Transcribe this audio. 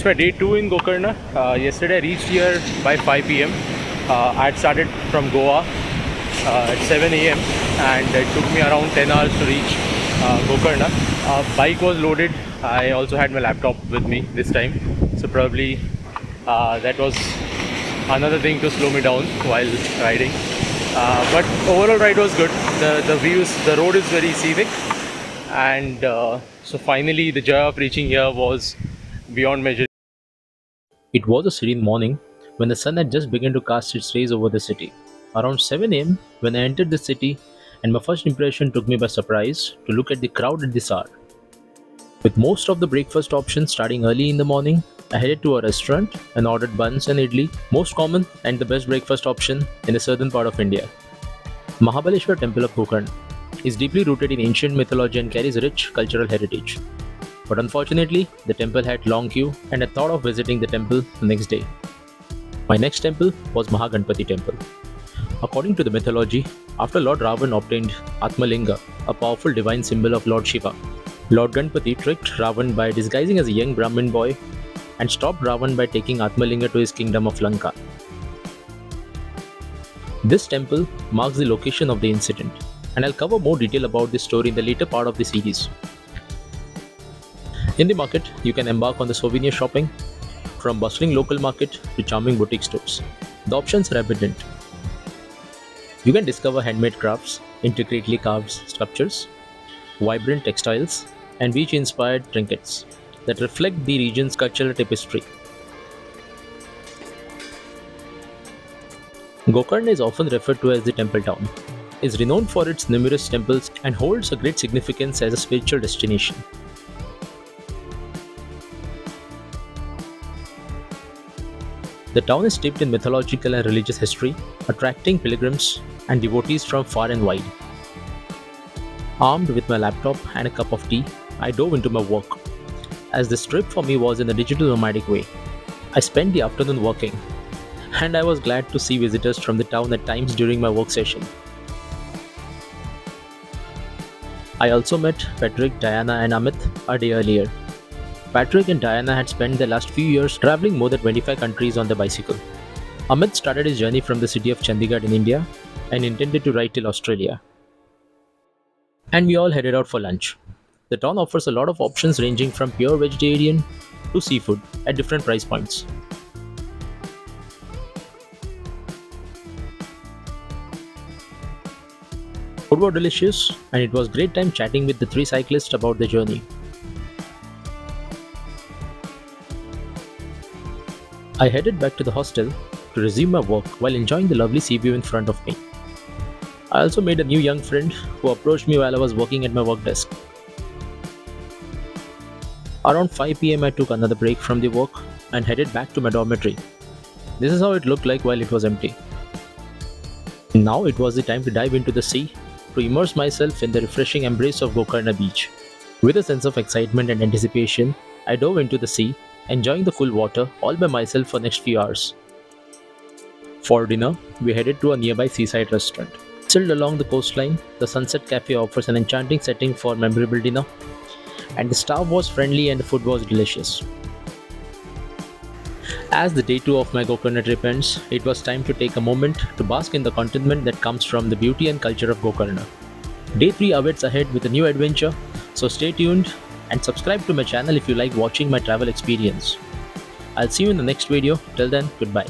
my day 2 in Gokarna. Yesterday I reached here by 5 p.m. I had started from Goa at 7 a.m. and it took me around 10 hours to reach Gokarna. Bike was loaded. I also had my laptop with me this time, so probably that was another thing to slow me down while riding. But overall ride was good. The views, the road is very scenic, and so finally the joy of reaching here was beyond measure. It was a serene morning when the sun had just begun to cast its rays over the city. Around 7 am, when I entered the city, and my first impression took me by surprise to look at the crowd at this hour. With most of the breakfast options starting early in the morning, I headed to a restaurant and ordered buns and idli, most common and the best breakfast option in the southern part of India. Mahabaleshwar Temple of Gokarna is deeply rooted in ancient mythology and carries rich cultural heritage. But unfortunately, the temple had long queue and I thought of visiting the temple the next day. My next temple was Mahaganpati temple. According to the mythology, after Lord Ravan obtained Atmalinga, a powerful divine symbol of Lord Shiva, Lord Ganpati tricked Ravan by disguising as a young Brahmin boy and stopped Ravan by taking Atmalinga to his kingdom of Lanka. This temple marks the location of the incident, and I'll cover more detail about this story in the later part of the series. In the market, you can embark on the souvenir shopping, from bustling local market to charming boutique stores. The options are abundant. You can discover handmade crafts, intricately carved sculptures, vibrant textiles, and beach-inspired trinkets that reflect the region's cultural tapestry. Gokarna is often referred to as the temple town. It is renowned for its numerous temples and holds a great significance as a spiritual destination. The town is steeped in mythological and religious history, attracting pilgrims and devotees from far and wide. Armed with my laptop and a cup of tea, I dove into my work. As this trip for me was in a digital nomadic way, I spent the afternoon working, and I was glad to see visitors from the town at times during my work session. I also met Patrick, Diana, and Amit a day earlier. Patrick and Diana had spent the last few years traveling more than 25 countries on their bicycle. Amit started his journey from the city of Chandigarh in India and intended to ride till Australia. And we all headed out for lunch. The town offers a lot of options ranging from pure vegetarian to seafood at different price points. Food was delicious, and it was great time chatting with the three cyclists about their journey. I headed back to the hostel to resume my work while enjoying the lovely sea view in front of me. I also made a new young friend who approached me while I was working at my work desk. Around 5 p.m. I took another break from the work and headed back to my dormitory. This is how it looked like while it was empty. Now it was the time to dive into the sea to immerse myself in the refreshing embrace of Gokarna beach. With a sense of excitement and anticipation, I dove into the sea, enjoying the cool water all by myself for the next few hours. For dinner, we headed to a nearby seaside restaurant. Nestled along the coastline, the Sunset Cafe offers an enchanting setting for memorable dinner, and the staff was friendly and the food was delicious. As the day 2 of my Gokarna trip ends, it was time to take a moment to bask in the contentment that comes from the beauty and culture of Gokarna. Day 3 awaits ahead with a new adventure, so stay tuned and subscribe to my channel if you like watching my travel experience. I'll see you in the next video. Till then, goodbye.